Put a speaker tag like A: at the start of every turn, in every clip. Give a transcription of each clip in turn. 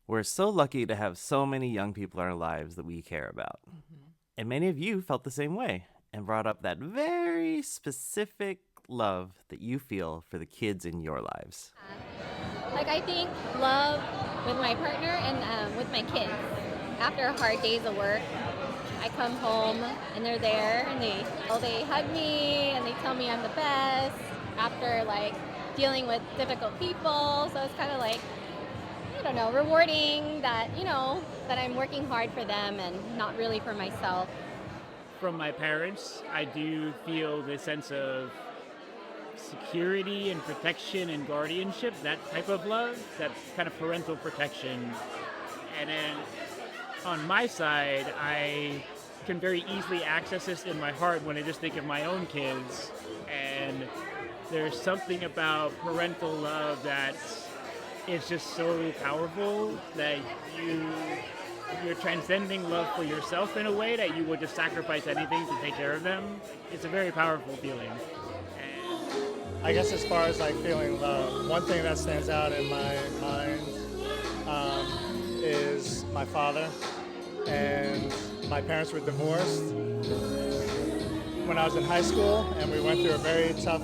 A: We're so lucky to have so many young people in our lives that we care about. And many of you felt the same way and brought up that very specific love that you feel for the kids in your lives.
B: Like I think love with my partner and with my kids. After hard days of work, I come home and they're there and they hug me and they tell me I'm the best after like dealing with difficult people. So it's kind of like, I don't know, rewarding that, that I'm working hard for them and not really for myself.
C: From my parents, I do feel this sense of security and protection and guardianship, that type of love, that kind of parental protection. And then on my side, I can very easily access this in my heart when I just think of my own kids. And there's something about parental love that is just so powerful that you're transcending love for yourself in a way that you would just sacrifice anything to take care of them. It's a very powerful feeling.
D: I guess as far as like feeling love, one thing that stands out in my mind is my father. And my parents were divorced when I was in high school, and we went through a very tough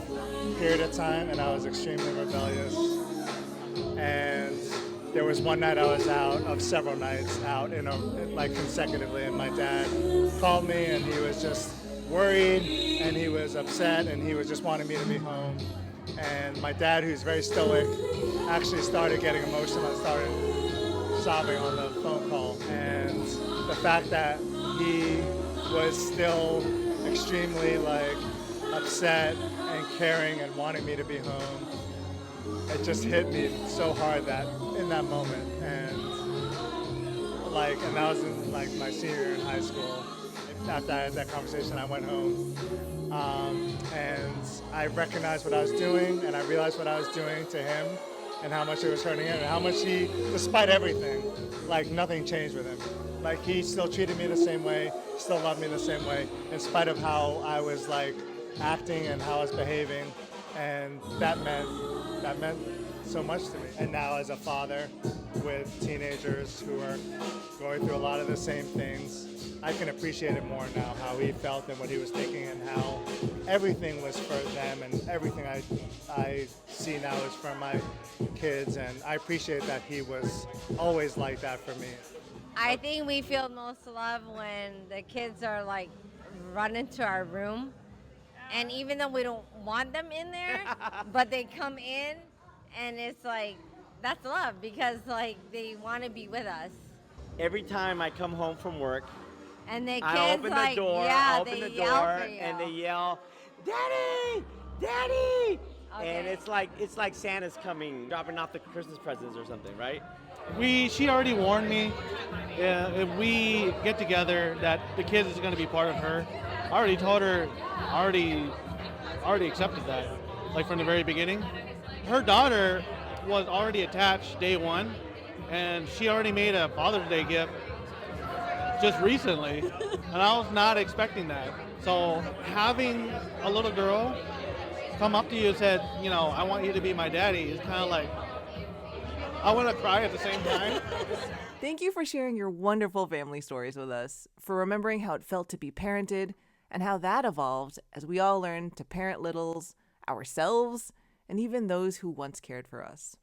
D: period of time, and I was extremely rebellious. And there was one night I was out of several nights out like consecutively, and my dad called me, and he was just worried, and he was upset, and he was just wanting me to be home. And my dad, who's very stoic, actually started getting emotional and started sobbing on the phone call. And the fact that he was still extremely like upset and caring and wanting me to be home, it just hit me so hard that in that moment. And that was in like my senior year in high school. After I had that conversation, I went home and I recognized what I was doing, and I realized what I was doing to him and how much it was hurting him and how much he, despite everything, like nothing changed with him. Like he still treated me the same way, still loved me the same way, in spite of how I was like acting and how I was behaving. And that meant so much to me. And now as a father with teenagers who are going through a lot of the same things, I can appreciate it more now, how he felt and what he was thinking and how everything was for them and everything I see now is for my kids. And I appreciate that he was always like that for me.
E: I think we feel most love when the kids are like run into our room. And even though we don't want them in there, but they come in and it's like, that's love because like they want to be with us.
F: Every time I come home from work,
E: And the kids
F: I open
E: like,
F: the door,
E: yeah,
F: I open
E: they
F: the
E: yell
F: door,
E: for you.
F: and they yell, "Daddy, Daddy!"
E: Okay.
F: And it's like Santa's coming, dropping off the Christmas presents or something, right?
G: She already warned me if we get together that the kids is going to be part of her. I already told her, already accepted that, like from the very beginning. Her daughter was already attached day one, and she already made a Father's Day gift just recently, and I was not expecting that. So having a little girl come up to you and said, I want you to be my daddy is kind of like, I want to cry at the same time.
H: Thank you for sharing your wonderful family stories with us, for remembering how it felt to be parented and how that evolved as we all learned to parent littles, ourselves, and even those who once cared for us.